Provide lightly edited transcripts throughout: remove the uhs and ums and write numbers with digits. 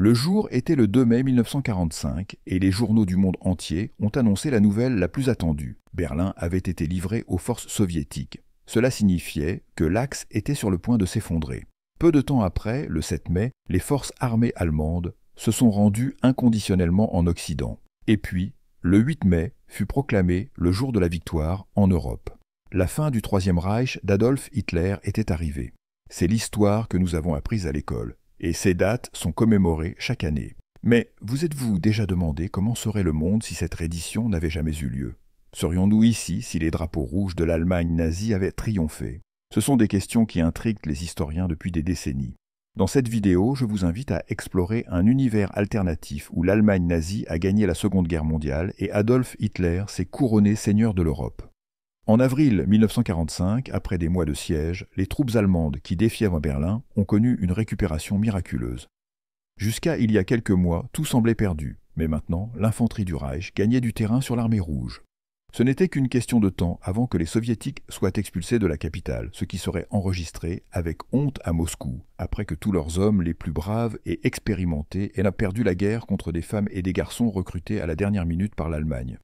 Le jour était le 2 mai 1945 et les journaux du monde entier ont annoncé la nouvelle la plus attendue. Berlin avait été livré aux forces soviétiques. Cela signifiait que l'Axe était sur le point de s'effondrer. Peu de temps après, le 7 mai, les forces armées allemandes se sont rendues inconditionnellement en Occident. Et puis, le 8 mai fut proclamé le jour de la victoire en Europe. La fin du Troisième Reich d'Adolf Hitler était arrivée. C'est l'histoire que nous avons apprise à l'école. Et ces dates sont commémorées chaque année. Mais vous êtes-vous déjà demandé comment serait le monde si cette reddition n'avait jamais eu lieu? Serions-nous ici si les drapeaux rouges de l'Allemagne nazie avaient triomphé? Ce sont des questions qui intriguent les historiens depuis des décennies. Dans cette vidéo, je vous invite à explorer un univers alternatif où l'Allemagne nazie a gagné la Seconde Guerre mondiale et Adolf Hitler s'est couronné seigneur de l'Europe. En avril 1945, après des mois de siège, les troupes allemandes qui défiaient Berlin ont connu une récupération miraculeuse. Jusqu'à il y a quelques mois, tout semblait perdu, mais maintenant, l'infanterie du Reich gagnait du terrain sur l'armée rouge. Ce n'était qu'une question de temps avant que les soviétiques soient expulsés de la capitale, ce qui serait enregistré avec honte à Moscou, après que tous leurs hommes les plus braves et expérimentés aient perdu la guerre contre des femmes et des garçons recrutés à la dernière minute par l'Allemagne.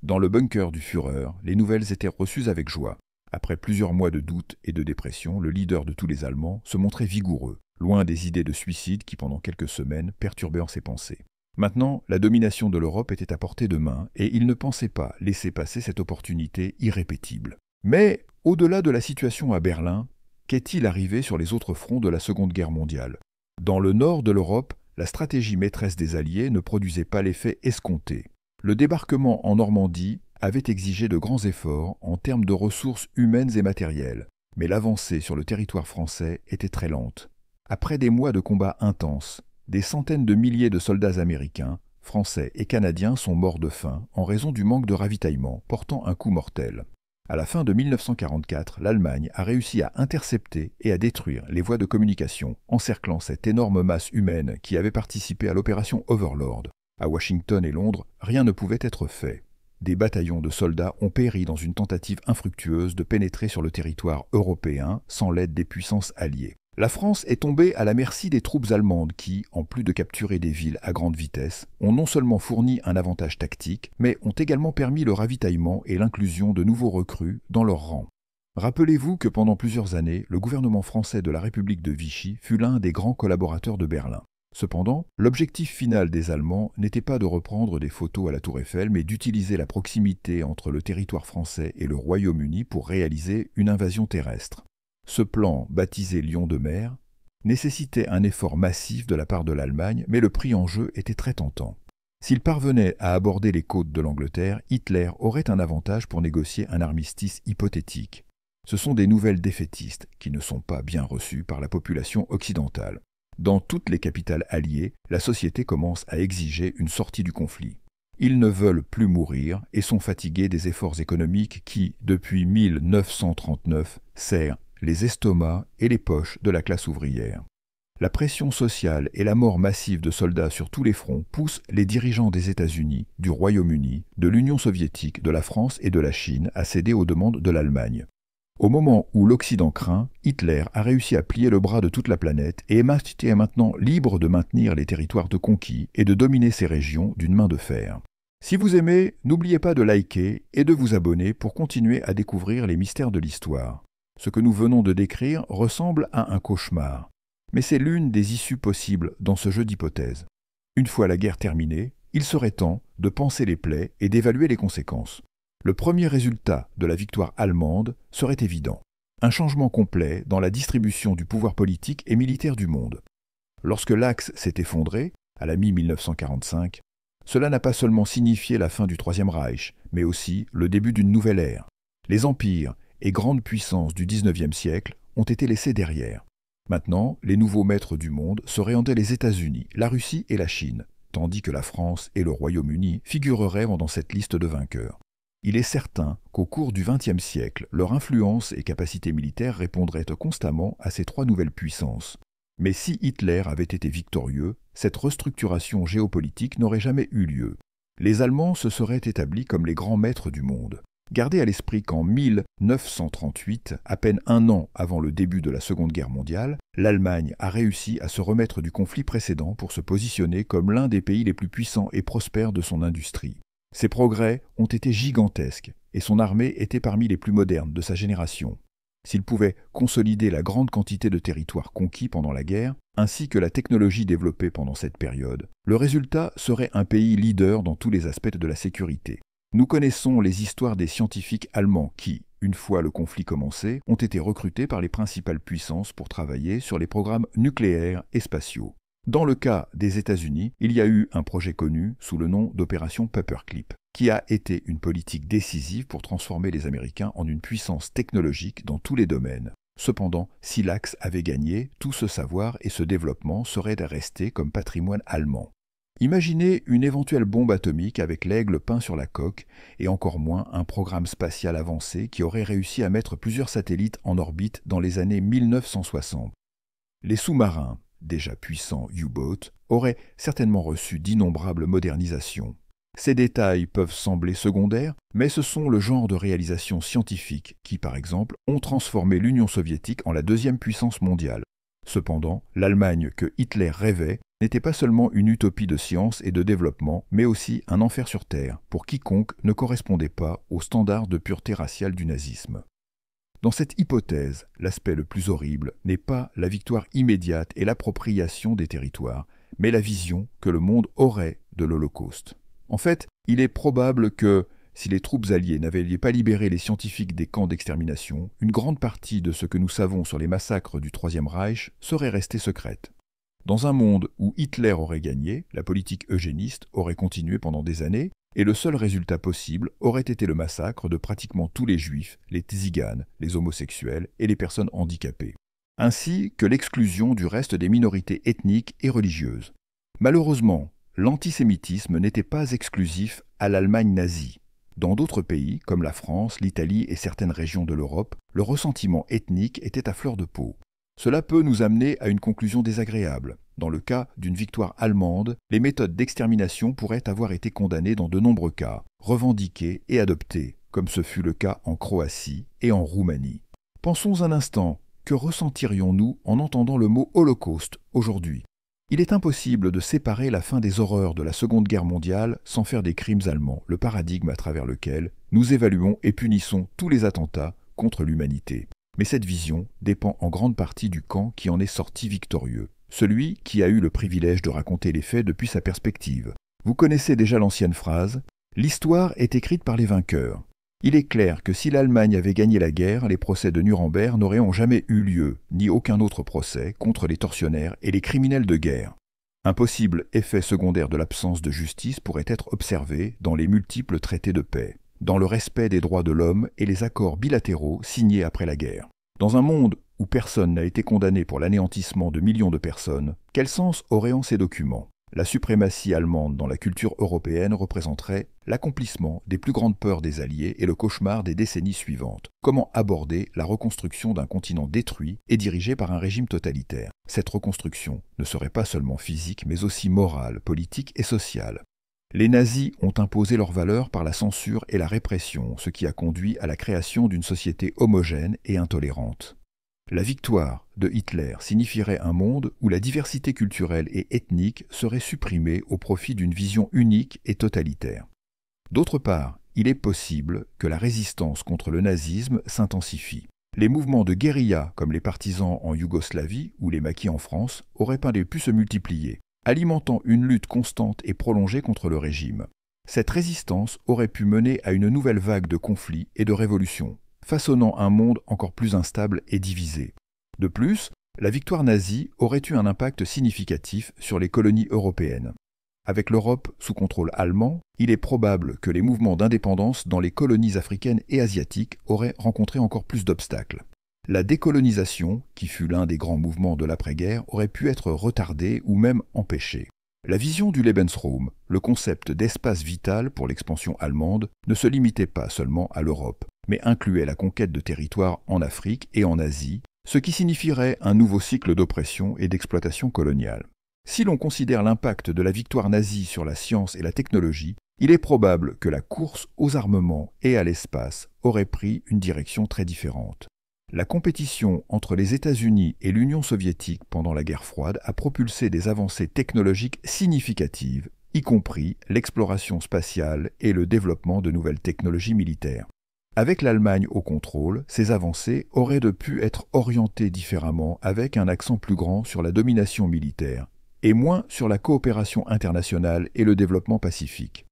Dans le bunker du Führer, les nouvelles étaient reçues avec joie. Après plusieurs mois de doute et de dépression, le leader de tous les Allemands se montrait vigoureux, loin des idées de suicide qui, pendant quelques semaines, perturbaient ses pensées. Maintenant, la domination de l'Europe était à portée de main et il ne pensait pas laisser passer cette opportunité irrépétible. Mais, au-delà de la situation à Berlin, qu'est-il arrivé sur les autres fronts de la Seconde Guerre mondiale? Dans le nord de l'Europe, la stratégie maîtresse des Alliés ne produisait pas l'effet escompté. Le débarquement en Normandie avait exigé de grands efforts en termes de ressources humaines et matérielles, mais l'avancée sur le territoire français était très lente. Après des mois de combats intenses, des centaines de milliers de soldats américains, français et canadiens sont morts de faim en raison du manque de ravitaillement, portant un coup mortel. À la fin de 1944, l'Allemagne a réussi à intercepter et à détruire les voies de communication, encerclant cette énorme masse humaine qui avait participé à l'opération Overlord. À Washington et Londres, rien ne pouvait être fait. Des bataillons de soldats ont péri dans une tentative infructueuse de pénétrer sur le territoire européen sans l'aide des puissances alliées. La France est tombée à la merci des troupes allemandes qui, en plus de capturer des villes à grande vitesse, ont non seulement fourni un avantage tactique, mais ont également permis le ravitaillement et l'inclusion de nouveaux recrues dans leurs rangs. Rappelez-vous que pendant plusieurs années, le gouvernement français de la République de Vichy fut l'un des grands collaborateurs de Berlin. Cependant, l'objectif final des Allemands n'était pas de reprendre des photos à la Tour Eiffel, mais d'utiliser la proximité entre le territoire français et le Royaume-Uni pour réaliser une invasion terrestre. Ce plan, baptisé Lion de mer, nécessitait un effort massif de la part de l'Allemagne, mais le prix en jeu était très tentant. S'il parvenait à aborder les côtes de l'Angleterre, Hitler aurait un avantage pour négocier un armistice hypothétique. Ce sont des nouvelles défaitistes qui ne sont pas bien reçues par la population occidentale. Dans toutes les capitales alliées, la société commence à exiger une sortie du conflit. Ils ne veulent plus mourir et sont fatigués des efforts économiques qui, depuis 1939, serrent les estomacs et les poches de la classe ouvrière. La pression sociale et la mort massive de soldats sur tous les fronts poussent les dirigeants des États-Unis, du Royaume-Uni, de l'Union soviétique, de la France et de la Chine à céder aux demandes de l'Allemagne. Au moment où l'Occident craint, Hitler a réussi à plier le bras de toute la planète et est maintenant libre de maintenir les territoires de conquis et de dominer ces régions d'une main de fer. Si vous aimez, n'oubliez pas de liker et de vous abonner pour continuer à découvrir les mystères de l'histoire. Ce que nous venons de décrire ressemble à un cauchemar, mais c'est l'une des issues possibles dans ce jeu d'hypothèses. Une fois la guerre terminée, il serait temps de panser les plaies et d'évaluer les conséquences. Le premier résultat de la victoire allemande serait évident. Un changement complet dans la distribution du pouvoir politique et militaire du monde. Lorsque l'Axe s'est effondré, à la mi-1945, cela n'a pas seulement signifié la fin du Troisième Reich, mais aussi le début d'une nouvelle ère. Les empires et grandes puissances du XIXe siècle ont été laissés derrière. Maintenant, les nouveaux maîtres du monde seraient les États-Unis, la Russie et la Chine, tandis que la France et le Royaume-Uni figureraient dans cette liste de vainqueurs. Il est certain qu'au cours du XXe siècle, leur influence et capacité militaire répondraient constamment à ces trois nouvelles puissances. Mais si Hitler avait été victorieux, cette restructuration géopolitique n'aurait jamais eu lieu. Les Allemands se seraient établis comme les grands maîtres du monde. Gardez à l'esprit qu'en 1938, à peine un an avant le début de la Seconde Guerre mondiale, l'Allemagne a réussi à se remettre du conflit précédent pour se positionner comme l'un des pays les plus puissants et prospères de son industrie. Ses progrès ont été gigantesques et son armée était parmi les plus modernes de sa génération. S'il pouvait consolider la grande quantité de territoires conquis pendant la guerre, ainsi que la technologie développée pendant cette période, le résultat serait un pays leader dans tous les aspects de la sécurité. Nous connaissons les histoires des scientifiques allemands qui, une fois le conflit commencé, ont été recrutés par les principales puissances pour travailler sur les programmes nucléaires et spatiaux. Dans le cas des États-Unis, il y a eu un projet connu sous le nom d'opération Paperclip, qui a été une politique décisive pour transformer les Américains en une puissance technologique dans tous les domaines. Cependant, si l'Axe avait gagné, tout ce savoir et ce développement seraient restés comme patrimoine allemand. Imaginez une éventuelle bombe atomique avec l'aigle peint sur la coque, et encore moins un programme spatial avancé qui aurait réussi à mettre plusieurs satellites en orbite dans les années 1960. Les sous-marins, déjà puissants U-boats, auraient certainement reçu d'innombrables modernisations. Ces détails peuvent sembler secondaires, mais ce sont le genre de réalisations scientifiques qui, par exemple, ont transformé l'Union soviétique en la deuxième puissance mondiale. Cependant, l'Allemagne que Hitler rêvait n'était pas seulement une utopie de science et de développement, mais aussi un enfer sur Terre pour quiconque ne correspondait pas aux standards de pureté raciale du nazisme. Dans cette hypothèse, l'aspect le plus horrible n'est pas la victoire immédiate et l'appropriation des territoires, mais la vision que le monde aurait de l'Holocauste. En fait, il est probable que, si les troupes alliées n'avaient pas libéré les scientifiques des camps d'extermination, une grande partie de ce que nous savons sur les massacres du Troisième Reich serait restée secrète. Dans un monde où Hitler aurait gagné, la politique eugéniste aurait continué pendant des années, et le seul résultat possible aurait été le massacre de pratiquement tous les juifs, les tziganes, les homosexuels et les personnes handicapées, ainsi que l'exclusion du reste des minorités ethniques et religieuses. Malheureusement, l'antisémitisme n'était pas exclusif à l'Allemagne nazie. Dans d'autres pays, comme la France, l'Italie et certaines régions de l'Europe, le ressentiment ethnique était à fleur de peau. Cela peut nous amener à une conclusion désagréable. Dans le cas d'une victoire allemande, les méthodes d'extermination pourraient avoir été condamnées dans de nombreux cas, revendiquées et adoptées, comme ce fut le cas en Croatie et en Roumanie. Pensons un instant, que ressentirions-nous en entendant le mot Holocauste aujourd'hui ? Il est impossible de séparer la fin des horreurs de la Seconde Guerre mondiale sans faire des crimes allemands, le paradigme à travers lequel nous évaluons et punissons tous les attentats contre l'humanité. Mais cette vision dépend en grande partie du camp qui en est sorti victorieux, celui qui a eu le privilège de raconter les faits depuis sa perspective. Vous connaissez déjà l'ancienne phrase « L'histoire est écrite par les vainqueurs ». Il est clair que si l'Allemagne avait gagné la guerre, les procès de Nuremberg n'auraient jamais eu lieu, ni aucun autre procès contre les tortionnaires et les criminels de guerre. Un possible effet secondaire de l'absence de justice pourrait être observé dans les multiples traités de paix, dans le respect des droits de l'homme et les accords bilatéraux signés après la guerre. Dans un monde où personne n'a été condamné pour l'anéantissement de millions de personnes, quel sens auraient ces documents ? La suprématie allemande dans la culture européenne représenterait l'accomplissement des plus grandes peurs des Alliés et le cauchemar des décennies suivantes. Comment aborder la reconstruction d'un continent détruit et dirigé par un régime totalitaire ? Cette reconstruction ne serait pas seulement physique, mais aussi morale, politique et sociale. Les nazis ont imposé leurs valeurs par la censure et la répression, ce qui a conduit à la création d'une société homogène et intolérante. La victoire de Hitler signifierait un monde où la diversité culturelle et ethnique serait supprimée au profit d'une vision unique et totalitaire. D'autre part, il est possible que la résistance contre le nazisme s'intensifie. Les mouvements de guérilla, comme les partisans en Yougoslavie ou les maquis en France, auraient pu se multiplier, alimentant une lutte constante et prolongée contre le régime. Cette résistance aurait pu mener à une nouvelle vague de conflits et de révolutions, façonnant un monde encore plus instable et divisé. De plus, la victoire nazie aurait eu un impact significatif sur les colonies européennes. Avec l'Europe sous contrôle allemand, il est probable que les mouvements d'indépendance dans les colonies africaines et asiatiques auraient rencontré encore plus d'obstacles. La décolonisation, qui fut l'un des grands mouvements de l'après-guerre, aurait pu être retardée ou même empêchée. La vision du Lebensraum, le concept d'espace vital pour l'expansion allemande, ne se limitait pas seulement à l'Europe, mais incluait la conquête de territoires en Afrique et en Asie, ce qui signifierait un nouveau cycle d'oppression et d'exploitation coloniale. Si l'on considère l'impact de la victoire nazie sur la science et la technologie, Il est probable que la course aux armements et à l'espace aurait pris une direction très différente. La compétition entre les États-Unis et l'Union soviétique pendant la guerre froide a propulsé des avancées technologiques significatives, y compris l'exploration spatiale et le développement de nouvelles technologies militaires. Avec l'Allemagne au contrôle, ces avancées auraient pu être orientées différemment avec un accent plus grand sur la domination militaire et moins sur la coopération internationale et le développement pacifique.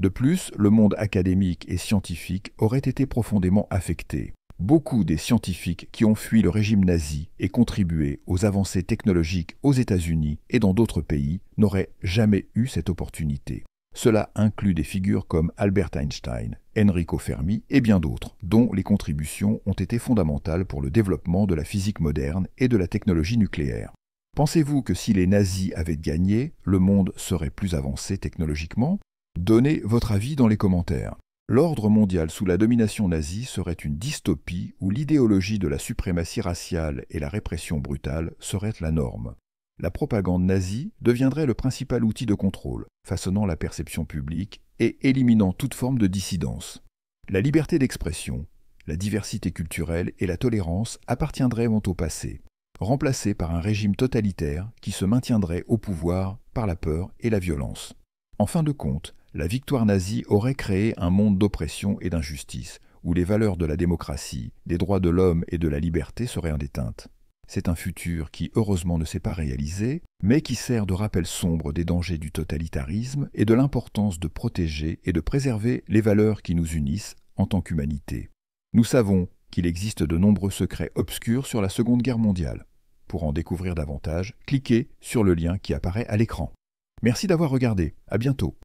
De plus, le monde académique et scientifique aurait été profondément affecté. Beaucoup des scientifiques qui ont fui le régime nazi et contribué aux avancées technologiques aux États-Unis et dans d'autres pays n'auraient jamais eu cette opportunité. Cela inclut des figures comme Albert Einstein, Enrico Fermi et bien d'autres, dont les contributions ont été fondamentales pour le développement de la physique moderne et de la technologie nucléaire. Pensez-vous que si les nazis avaient gagné, le monde serait plus avancé technologiquement ? Donnez votre avis dans les commentaires. L'ordre mondial sous la domination nazie serait une dystopie où l'idéologie de la suprématie raciale et la répression brutale seraient la norme. La propagande nazie deviendrait le principal outil de contrôle, façonnant la perception publique et éliminant toute forme de dissidence. La liberté d'expression, la diversité culturelle et la tolérance appartiendraient au passé, remplacées par un régime totalitaire qui se maintiendrait au pouvoir par la peur et la violence. En fin de compte, la victoire nazie aurait créé un monde d'oppression et d'injustice, où les valeurs de la démocratie, des droits de l'homme et de la liberté seraient indéteintes. C'est un futur qui heureusement ne s'est pas réalisé, mais qui sert de rappel sombre des dangers du totalitarisme et de l'importance de protéger et de préserver les valeurs qui nous unissent en tant qu'humanité. Nous savons qu'il existe de nombreux secrets obscurs sur la Seconde Guerre mondiale. Pour en découvrir davantage, cliquez sur le lien qui apparaît à l'écran. Merci d'avoir regardé, à bientôt.